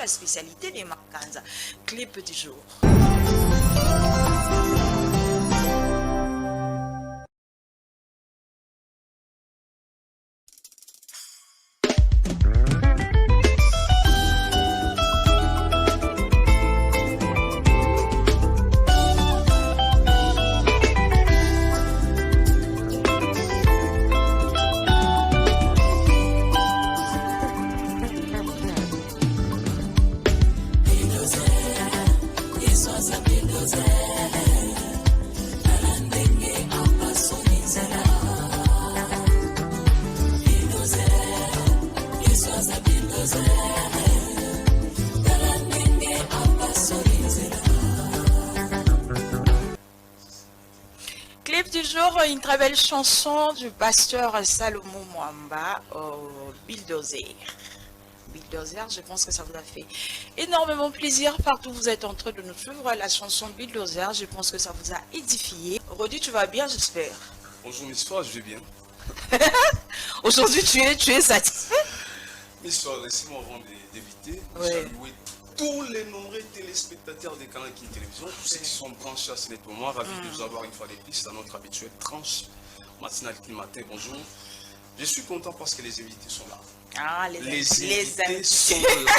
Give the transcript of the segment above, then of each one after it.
la spécialité des Makanza. Clip du jour. Clip du jour, une très belle chanson du pasteur Salomon Mwamba, Bulldozer. Bulldozer, je pense que ça vous a fait énormément plaisir partout où vous êtes en train de nous suivre. La chanson Bulldozer, je pense que ça vous a édifié. Rodi, tu vas bien, j'espère. Bonjour, Miss Soir, je vais bien. Aujourd'hui, tu es satisfait. Miss Soir, laissez-moi avant d'éviter, Ouais. saluer tous les nombreux téléspectateurs des canaux qui télévision, tous ceux qui sont branchés à ce moment, ravi de vous avoir une fois de plus dans notre habituelle tranche matinale du matin. Bonjour. Je suis content parce que les invités sont là. Ah, les invités sont là.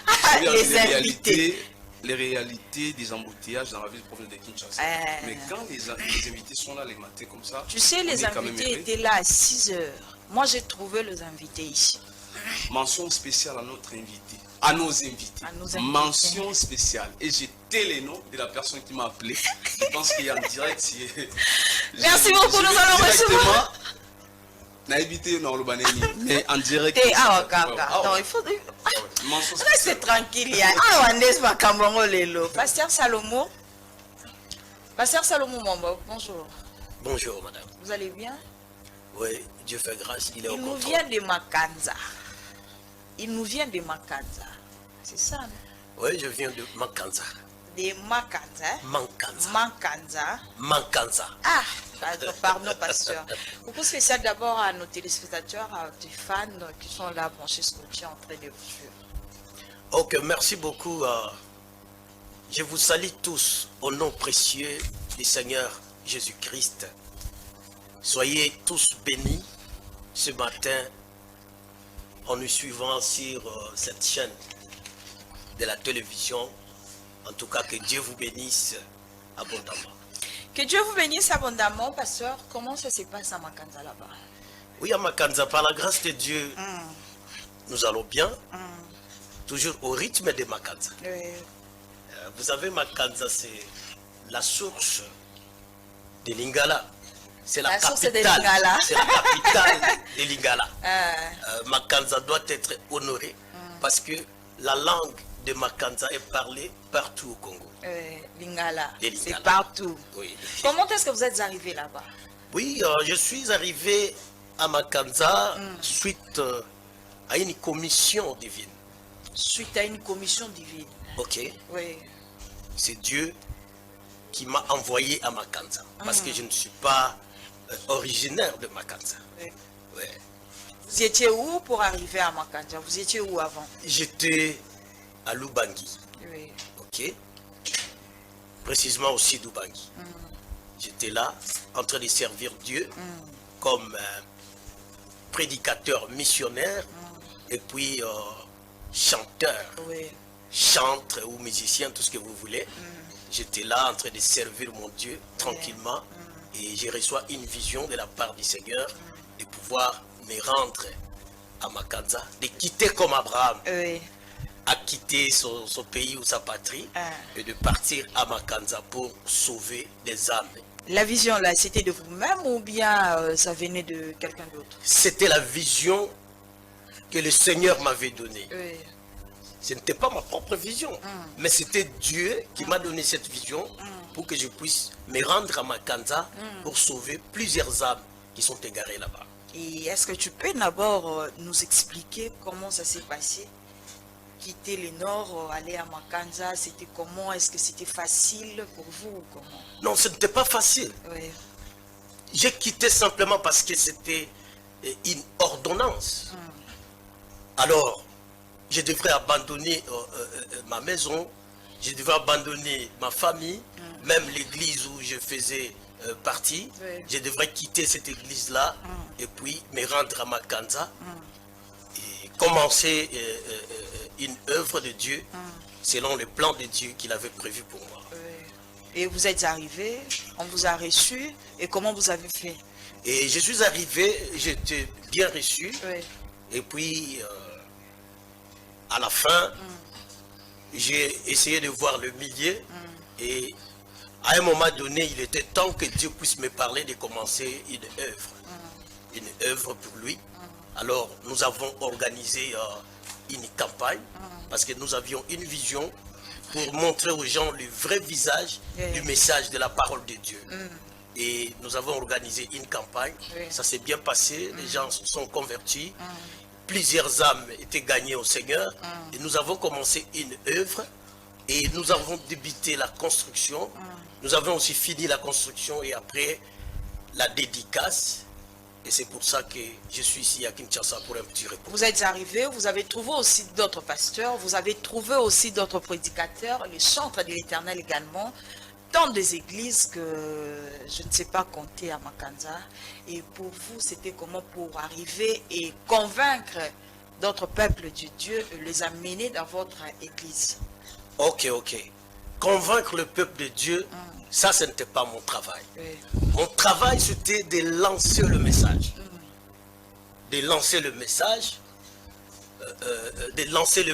Ah, Les les invités. réalités, les réalités des embouteillages dans la ville province de Kinshasa. Mais quand les invités sont là les matins comme ça, Tu sais, on les est quand même invités heureux. étaient là à 6 heures. Moi, j'ai trouvé les invités ici. Mention spéciale à notre invité, à nos invités. À nos invités. Mention spéciale. Et j'ai les noms de la personne qui m'a appelé. Je pense qu'il y a en direct. Merci beaucoup, nous allons recevoir. Naïbité, non, le banani. Mais en direct. Non, il faut. Mention Restez spéciale. tranquille. Ah, on est pas Kambongo Lelo. Pasteur Salomon. Pasteur Salomon Mwamba, bonjour. Bonjour madame. Vous allez bien? Oui, Dieu fait grâce, il est au Il nous contrôle. vient de Makanza. Il nous vient de Makanza. C'est ça, non? Oui, je viens de Mankanza. De Makanza. Mankanza. Makanza. Mankanza. Ah, pardon, pasteur. Coucou spécial d'abord à nos téléspectateurs, à tes fans qui sont là branchés scotchés en train de vous suivre. Ok, merci beaucoup. Je vous salue tous au nom précieux du Seigneur Jésus-Christ. Soyez tous bénis ce matin en nous suivant sur cette chaîne de la télévision. En tout cas, que Dieu vous bénisse abondamment. Que Dieu vous bénisse abondamment, pasteur. Comment ça se passe à Makanza là-bas? Oui, à Makanza, par la grâce de Dieu, nous allons bien, toujours au rythme de Makanza. Vous savez, Makanza, c'est la source de Lingala. C'est la source de capitale. Lingala. C'est la capitale de Lingala. Makanza doit être honoré parce que la langue de Makanza est parlée partout au Congo. Lingala, Les Lingala. c'est partout. Oui. Comment est-ce que vous êtes arrivé là-bas? Oui, je suis arrivé à Makanza suite à une commission divine. Suite à une commission divine. Ok. Oui. C'est Dieu qui m'a envoyé à Makanza. Parce que je ne suis pas originaire de Makanza. Oui. Ouais. Vous étiez où pour arriver à Makanza? Vous étiez où avant? J'étais à Lubangi. Oui. Ok. Précisément aussi d'Ubangi. J'étais là en train de servir Dieu comme prédicateur missionnaire et puis chanteur, Oui. chantre ou musicien, tout ce que vous voulez. J'étais là en train de servir mon Dieu tranquillement et je reçois une vision de la part du Seigneur de pouvoir me rendre à Makanza, de quitter comme Abraham Oui. a quitté son pays ou sa patrie et de partir à Makanza pour sauver des âmes. La vision là, c'était de vous-même ou bien ça venait de quelqu'un d'autre? C'était la vision que le Seigneur m'avait donnée. Oui. Ce n'était pas ma propre vision, mais c'était Dieu qui m'a donné cette vision pour que je puisse me rendre à Makanza pour sauver plusieurs âmes qui sont égarées là-bas. Et est-ce que tu peux d'abord nous expliquer comment ça s'est passé? Quitter le nord, aller à Makanza, c'était comment? Est-ce que c'était facile pour vous ou comment? Non, ce n'était pas facile. Oui. J'ai quitté simplement parce que c'était une ordonnance. Alors, je devrais abandonner ma maison, je devrais abandonner ma famille, même l'église où je faisais partie. Oui. Je devrais quitter cette église-là et puis me rendre à Makanza et commencer une œuvre de Dieu selon le plan de Dieu qu'il avait prévu pour moi. Oui. Et vous êtes arrivé, on vous a reçu, et comment vous avez fait? Et je suis arrivé, j'étais bien reçu, Oui. et puis à la fin, j'ai essayé de voir le milieu, et à un moment donné, il était temps que Dieu puisse me parler de commencer une œuvre pour lui. Alors nous avons organisé une campagne, parce que nous avions une vision pour montrer aux gens le vrai visage du message de la parole de Dieu. Et nous avons organisé une campagne, ça s'est bien passé, les gens se sont convertis, plusieurs âmes étaient gagnées au Seigneur, et nous avons commencé une œuvre, et nous avons débuté la construction, nous avons aussi fini la construction, et après la dédicace, et c'est pour ça que je suis ici à Kinshasa pour un petit repos. Vous êtes arrivé, vous avez trouvé aussi d'autres pasteurs, vous avez trouvé aussi d'autres prédicateurs, les chantres de l'Éternel également, dans des églises que je ne sais pas compter à Makanza. Et pour vous, c'était comment pour arriver et convaincre d'autres peuples de Dieu, les amener dans votre église? Ok. Convaincre le peuple de Dieu, ça, ce n'était pas mon travail. Oui. Mon travail, c'était de lancer le message. De lancer le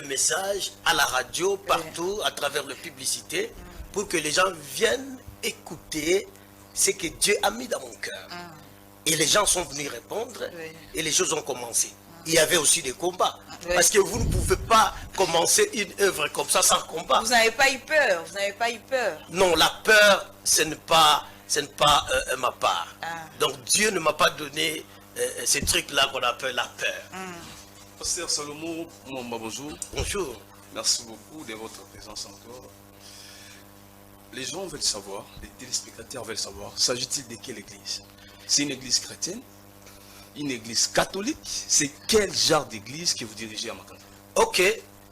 message, à la radio, partout, à travers la publicité, pour que les gens viennent écouter ce que Dieu a mis dans mon cœur. Et les gens sont venus répondre, et les choses ont commencé. Il y avait aussi des combats. Parce que vous ne pouvez pas commencer une œuvre comme ça sans combat. Vous n'avez pas eu peur, vous n'avez pas eu peur. Non, la peur, ce n'est pas ma part. Donc Dieu ne m'a pas donné ces trucs-là qu'on appelle la peur. Pasteur Salomon, bonjour. Bonjour. Merci beaucoup de votre présence encore. Les gens veulent savoir, les téléspectateurs veulent savoir, s'agit-il de quelle église? C'est une église chrétienne? Une église catholique? C'est quel genre d'église que vous dirigez à Makanza? Ok,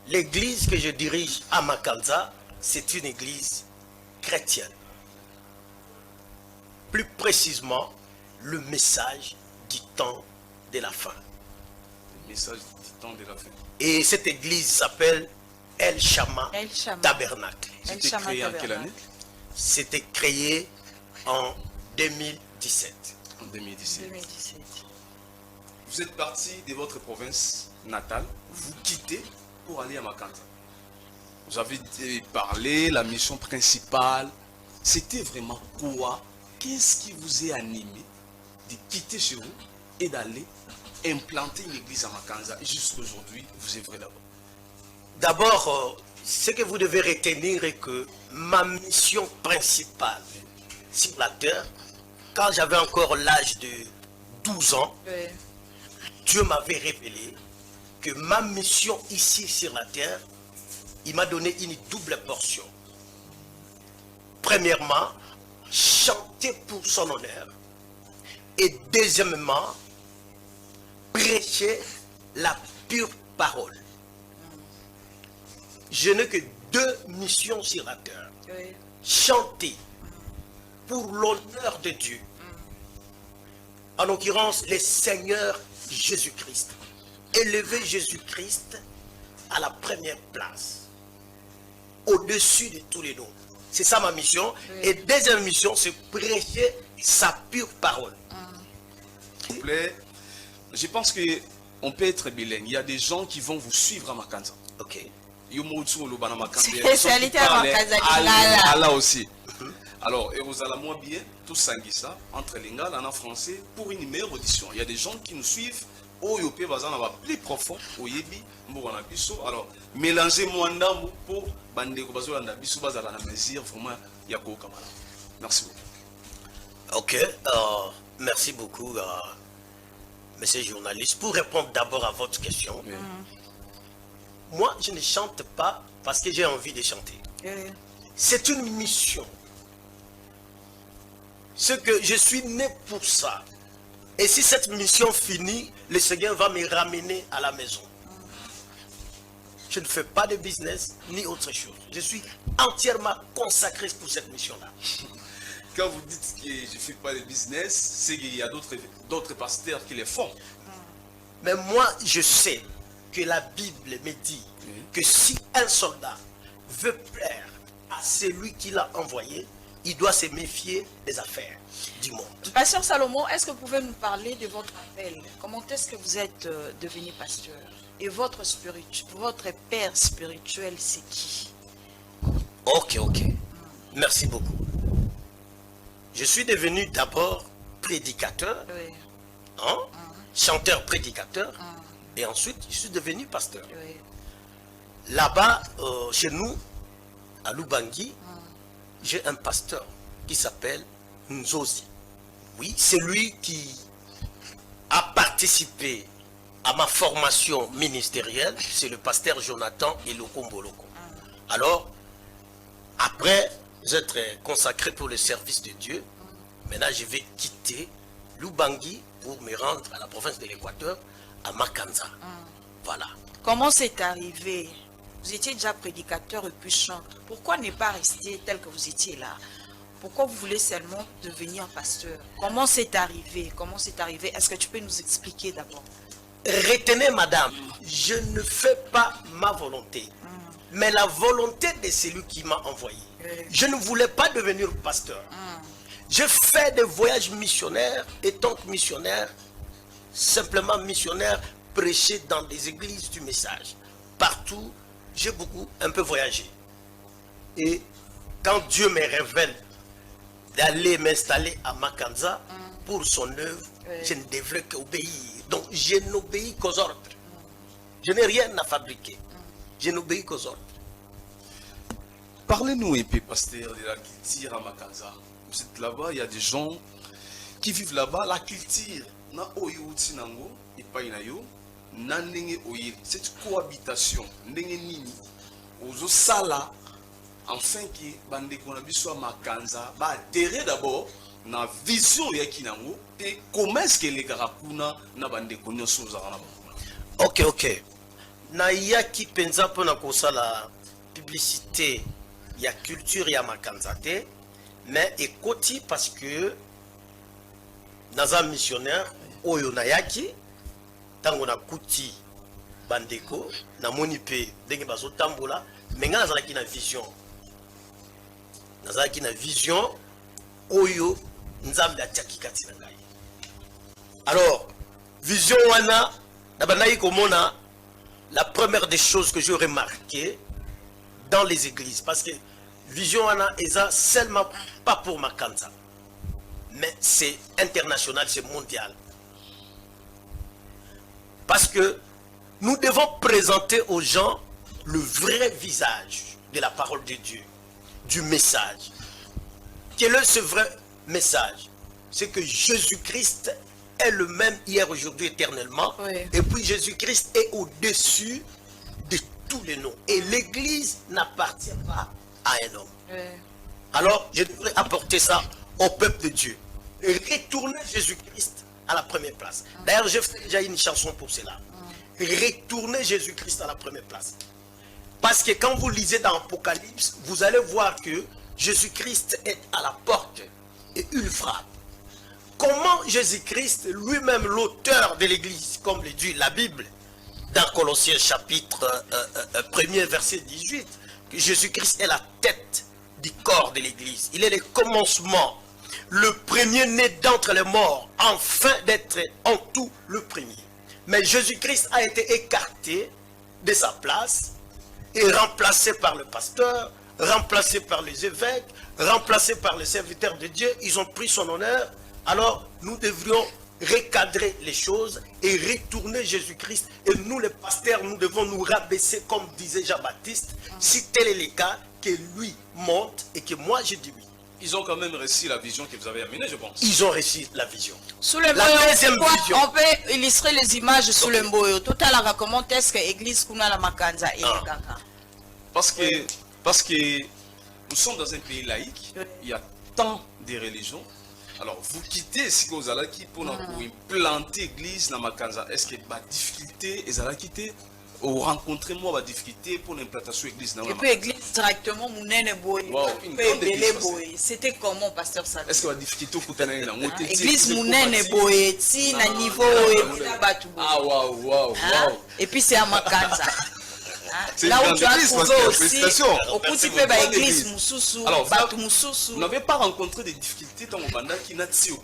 l'église que je dirige à Makanza, c'est une église chrétienne. Plus précisément, le message du temps de la fin. Le message du temps de la fin. Et cette église s'appelle El Shama El Shama. Tabernacle. C'était créé en quelle année? C'était créé en 2017. En 2017. 2017. Vous êtes parti de votre province natale, vous quittez pour aller à Makanza. Vous avez parlé, la mission principale, c'était vraiment quoi? Qu'est-ce qui vous a animé de quitter chez vous et d'aller implanter une église à Makanza et jusqu'aujourd'hui, vous œuvrez là-bas? D'abord, ce que vous devez retenir est que ma mission principale sur la terre, quand j'avais encore l'âge de 12 ans, Dieu m'avait révélé que ma mission ici sur la terre, il m'a donné une double portion. Premièrement, chanter pour son honneur. Et deuxièmement, prêcher la pure parole. Je n'ai que deux missions sur la terre. Chanter pour l'honneur de Dieu. En l'occurrence, le Seigneur Jésus-Christ. Élever Jésus-Christ à la première place. Au-dessus de tous les noms. C'est ça ma mission. Et deuxième mission, c'est prêcher sa pure parole. S'il vous plaît, je pense qu'on peut être bilingue. Il y a des gens qui vont vous suivre à Makanza. Ok. Spécialité à Makanza. Là aussi. Alors, et vous allez moins bien, tout ça, entre Lingala et en français, pour une meilleure audition. Il y a des gens qui nous suivent, au Yopé, plus profond, au Yebi, alors, mélangez moi pour Bandeko Bazolanda, Bissou Bazala, Mesir, vraiment, Yako Kamala. Merci beaucoup. Ok, merci beaucoup, monsieur journaliste. Pour répondre d'abord à votre question, moi, je ne chante pas parce que j'ai envie de chanter. C'est une mission. Ce que je suis né pour ça. Et si cette mission finit, le Seigneur va me ramener à la maison. Je ne fais pas de business ni autre chose. Je suis entièrement consacré pour cette mission-là. Quand vous dites que je ne fais pas de business, c'est qu'il y a d'autres pasteurs qui les font. Mais moi, je sais que la Bible me dit que si un soldat veut plaire à celui qui l'a envoyé, il doit se méfier des affaires du monde. Pasteur Salomon, est-ce que vous pouvez nous parler de votre appel? Comment est-ce que vous êtes devenu pasteur? Et votre père spirituel, c'est qui? Ok. Merci beaucoup. Je suis devenu d'abord prédicateur, Oui. chanteur-prédicateur, et ensuite je suis devenu pasteur. Oui. Là-bas, chez nous, à Lubangi, j'ai un pasteur qui s'appelle Nzozi. Oui, c'est lui qui a participé à ma formation ministérielle. C'est le pasteur Jonathan Elokomboloko. Alors, après être consacré pour le service de Dieu, maintenant je vais quitter Lubangi pour me rendre à la province de l'Équateur, à Makanza. Voilà. Comment c'est arrivé? Vous étiez déjà prédicateur et puis chanteur. Pourquoi ne pas rester tel que vous étiez là? Pourquoi vous voulez seulement devenir pasteur? Comment c'est arrivé? Est-ce que tu peux nous expliquer d'abord? Retenez, madame, je ne fais pas ma volonté, mais la volonté de celui qui m'a envoyé. Je ne voulais pas devenir pasteur. Je fais des voyages missionnaires, et tant que missionnaire, simplement missionnaire, prêcher dans des églises du message. Partout, j'ai un peu voyagé. Et quand Dieu me révèle d'aller m'installer à Makanza pour son œuvre, je ne devrais qu'obéir. Donc, je n'obéis qu'aux ordres. Je n'ai rien à fabriquer. Je n'obéis qu'aux ordres. Parlez-nous un peu, pasteur, de la culture à Makanza. Vous êtes là-bas, il y a des gens qui vivent là-bas. La culture, na oyo nango, et pas inayo, na ndenge oye. Cette cohabitation, ndenge nini, ozo sala, enfin que bande konabiso à Makanza, ba adhérer d'abord na vision ya kinango, et comment est-ce que les garakuna na bande konyo souzara na bakuna. Ok. Na yaki penza pona kosala publicité ya culture ya Makanza te, mais ekoti parce que naza missionnaire oyo na yaki tango na kuti bandeko na moni pe ndenge bazo tambola mais nga nazalaki na vision oyo nzambe atiaki kati na ngai. Alors vision wana na bandaki komona la première des choses que j'ai remarqué dans les églises, parce que vision wana eza seulement pas pour Makanza, mais c'est international, c'est mondial. Parce que nous devons présenter aux gens le vrai visage de la parole de Dieu, du message. Quel est ce vrai message? C'est que Jésus-Christ est le même hier, aujourd'hui, éternellement. Oui. Et puis Jésus-Christ est au-dessus de tous les noms. Et l'Église n'appartient pas à un homme. Oui. Alors, je devrais apporter ça au peuple de Dieu. Et retourner Jésus-Christ à la première place. D'ailleurs, j'ai fait déjà une chanson pour cela. Retourner Jésus-Christ à la première place. Parce que quand vous lisez dans Apocalypse, vous allez voir que Jésus-Christ est à la porte et il frappe. Comment Jésus-Christ, lui-même l'auteur de l'Église, comme le dit la Bible, dans Colossiens chapitre 1er verset 18, que Jésus-Christ est la tête du corps de l'Église. Il est le commencement, le premier-né d'entre les morts, afin d'être en tout le premier. Mais Jésus-Christ a été écarté de sa place et remplacé par le pasteur, remplacé par les évêques, remplacé par les serviteurs de Dieu. Ils ont pris son honneur. Alors, nous devrions recadrer les choses et retourner Jésus-Christ. Et nous, les pasteurs, nous devons nous rabaisser, comme disait Jean-Baptiste, si tel est le cas, que lui monte et que moi, je dis oui. Ils ont quand même réussi la vision que vous avez amenée, je pense. Ils ont réussi la vision. Sous le La deuxième vision. on peut illustrer les images sous le mboyo. Tout à l'heure, comment est-ce que l'église Kuna la Makanza et Ah. Kaka? Parce que nous sommes dans un pays laïque, il y a tant de religions. Alors, vous quittez si vous allez pour implanter l'église dans Makanza. Est-ce que la difficulté est à la quitter? rencontrez-moi la difficulté pour l'implantation de l'église. Et puis l'église directement, c'était comment, pasteur Salomon? Est-ce que la difficulté au Koutanaï là? L'église Mounene Boé, si na niveau ah waouh. Et puis c'est à Makanza. Là où tu as trouvé aussi, au petit peu l'église Moussousou, Batu Moussousou. Vous n'avez pas rencontré des difficultés dans le banda qui n'a pas au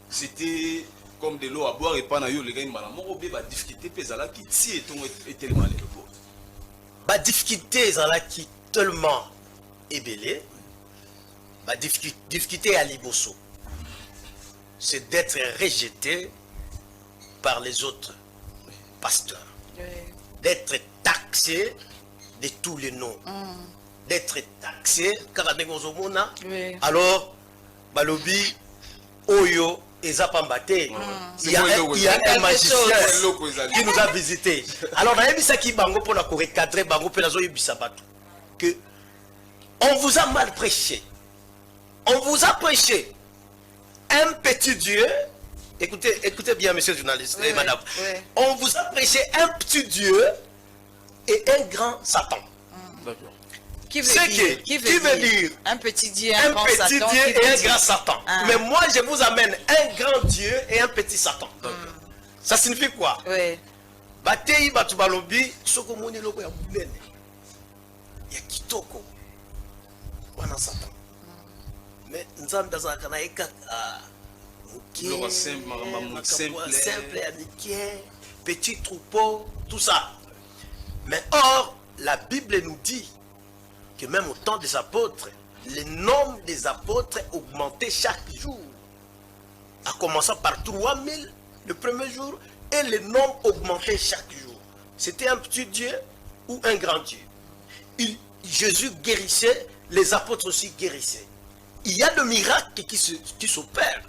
c'était comme de l'eau à boire et pas na yo les gars malamoro be ba difficulté pezala qui ti et tellement le pot. Ba difficulté zala qui tellement ébélé. Ba difficulté à Liboso. C'est d'être rejeté par les autres pasteurs. D'être taxé de tous les noms. D'être taxé alors balobi oyo ezapambate. Il y a un magicien qui nous a visité. Alors, que on vous a mal prêché. On vous a prêché un petit Dieu. Écoutez bien, monsieur le journaliste et madame. On vous a prêché un petit Dieu et un grand Satan. D'accord. Qui veut dire un petit Dieu, un grand Satan, et un grand Satan. Mais moi, je vous amène un grand Dieu et un petit Satan. Ça signifie quoi? Batei batubalobi sokomoni loko ya bulene. Ya kitoko. Wana Satan. Mais nzambe azaka na eka simple, amiqué, petit troupeau, tout ça. Mais or, la Bible nous dit que même au temps des apôtres, le nombre des apôtres augmentait chaque jour. En commençant par 3000 le premier jour, et le nombre augmentait chaque jour. C'était un petit Dieu ou un grand Dieu. Jésus guérissait, les apôtres aussi guérissaient. Il y a des miracles qui s'opèrent.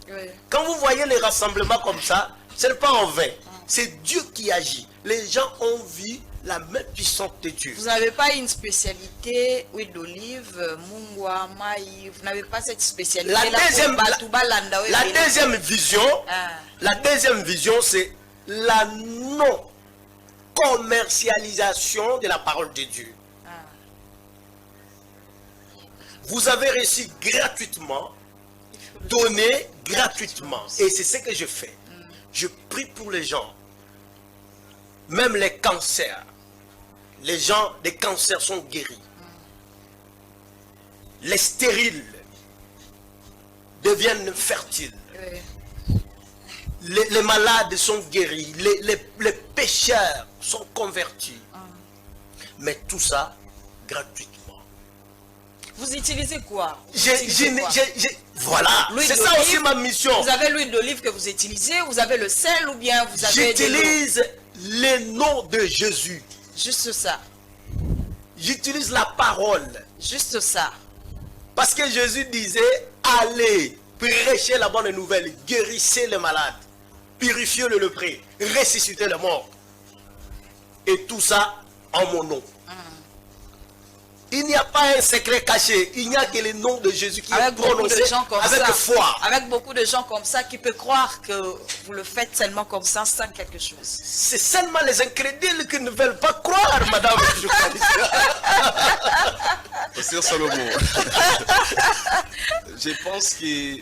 Quand vous voyez les rassemblements comme ça, ce n'est pas en vain. C'est Dieu qui agit. Les gens ont vu la main puissante de Dieu. Vous n'avez pas une spécialité, huile d'olive, mungwa, maï, vous n'avez pas cette spécialité. La deuxième vision, c'est la non-commercialisation de la parole de Dieu. Vous avez reçu gratuitement, donné gratuitement. Et c'est ce que je fais. Je prie pour les gens. Même les cancers. Les gens des cancers sont guéris. Les stériles deviennent fertiles. Les malades sont guéris. Les pécheurs sont convertis. Mais tout ça gratuitement. Vous utilisez quoi? Voilà, c'est ça aussi ma mission. Vous avez l'huile d'olive que vous utilisez, vous avez le sel ou bien vous avez... J'utilise le nom de Jésus. Juste ça. J'utilise la parole. Juste ça. Parce que Jésus disait, allez, prêchez la bonne nouvelle, guérissez les malades, purifiez le lépreux, ressuscitez les morts. Et tout ça en mon nom. Il n'y a pas un secret caché. Il n'y a que le nom de Jésus qui est prononcé avec foi. Avec beaucoup de gens comme ça qui peuvent croire que vous le faites seulement comme ça, sans quelque chose. C'est seulement les incrédules qui ne veulent pas croire, madame. Pasteur Salomon, je pense que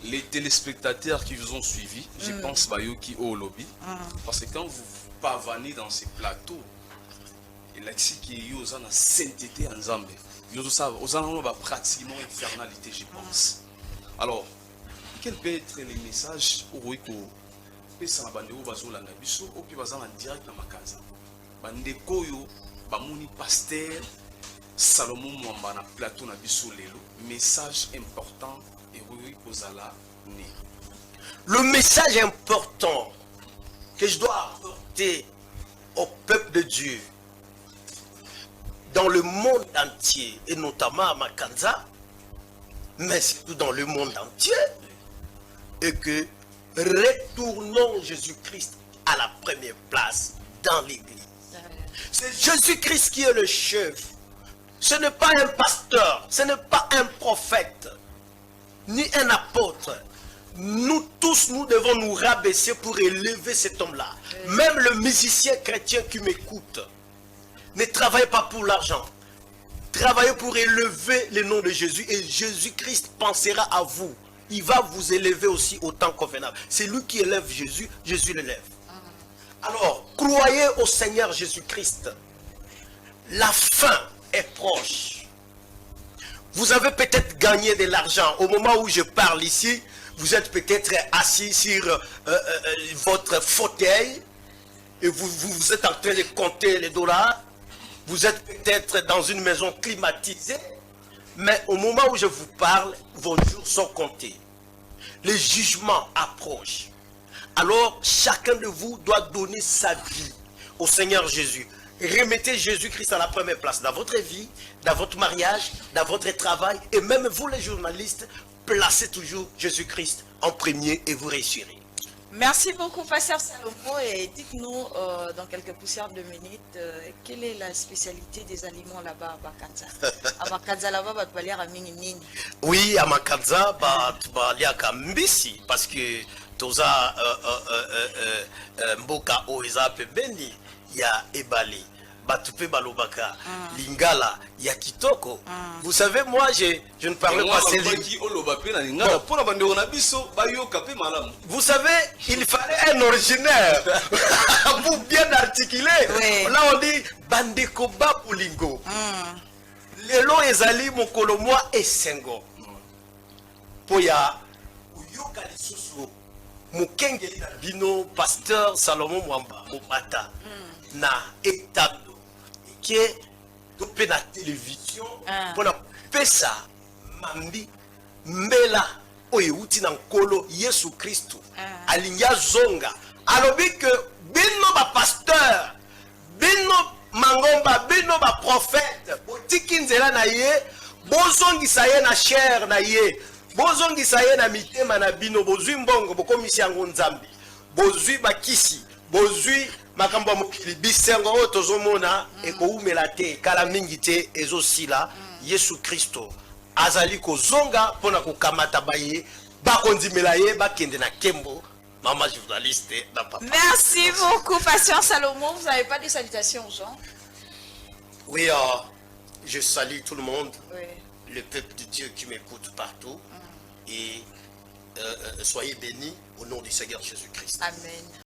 les téléspectateurs qui vous ont suivi, je pense Bayoki au lobby, parce que quand vous pavanez dans ces plateaux, et là qui est aux en sainteté en Zambie, aux en pratiquement infernalité, je pense. Alors, quel peut être les messages au Roiko pesa bandeko bazolanda biso ou puis bazana direct na makaza bandeko yo bamoni pasteur Salomon Mwamba na plateau na biso lelo message important et Roiko kozala ni. Le message important que je dois apporter au peuple de Dieu dans le monde entier, et notamment à Makanza, mais surtout dans le monde entier, et que retournons Jésus-Christ à la première place dans l'église. C'est Jésus-Christ qui est le chef. Ce n'est pas un pasteur, ce n'est pas un prophète, ni un apôtre, nous tous, nous devons nous rabaisser pour élever cet homme-là. Même le musicien chrétien qui m'écoute, ne travaillez pas pour l'argent. Travaillez pour élever le nom de Jésus et Jésus-Christ pensera à vous. Il va vous élever aussi au temps convenable. C'est lui qui élève Jésus, Jésus l'élève. Alors, croyez au Seigneur Jésus-Christ. La fin est proche. Vous avez peut-être gagné de l'argent. Au moment où je parle ici, vous êtes peut-être assis sur votre fauteuil et vous êtes en train de compter les dollars. Vous êtes peut-être dans une maison climatisée. Mais au moment où je vous parle, vos jours sont comptés. Les jugements approchent. Alors, chacun de vous doit donner sa vie au Seigneur Jésus. Remettez Jésus-Christ à la première place dans votre vie, dans votre mariage, dans votre travail. Et même vous les journalistes, placez toujours Jésus-Christ en premier et vous réussirez. Merci beaucoup, Pasteur Salomon. Et dites-nous, dans quelques poussières de minutes, quelle est la spécialité des aliments là-bas à Makanza? À Makanza, là-bas, tu vas lire à Mini. Oui, à Makanza, tu vas lire à Mbisi, parce que toza mboka oeza pembeni ya ebale. Batupe balobaka, lingala, ya kitoko. Vous savez, moi, je ne parlais pas ces Vous savez, il fallait un originaire pour bien articuler. Oui. Là, on dit bandeko bapulingo. Lelo ezali mokolo moi esengo. Poya uyoka lisusu mukengeli na bino pasteur Salomon Mwamba Mopata na etando ke to pe na télévision pour na pesa mambi mbela oyo uti na nkolo Yesu Kristo alinga zonga alobi que bino ba pasteur bino mangomba bino ba prophète botiki nzela na ye bozongisa ye na chair na ye bozongisa ye na mitema na bino bozwi mbongo bokomisi yango nzambe bozwi bakisi bozwi makambo ya mokili bisengo oyo tozomona ekoumela te kala mingi te ezosila Yesu Kristo azali kozonga mpona kokamata baye bakondimela ye bakende na kembo. Maman journaliste na papa. Merci beaucoup, Pasteur Salomon. Vous n'avez pas de salutations aux gens? Oui, je salue tout le monde, Oui. le peuple de Dieu qui m'écoute partout et soyez bénis au nom du Seigneur Jésus-Christ. Amen.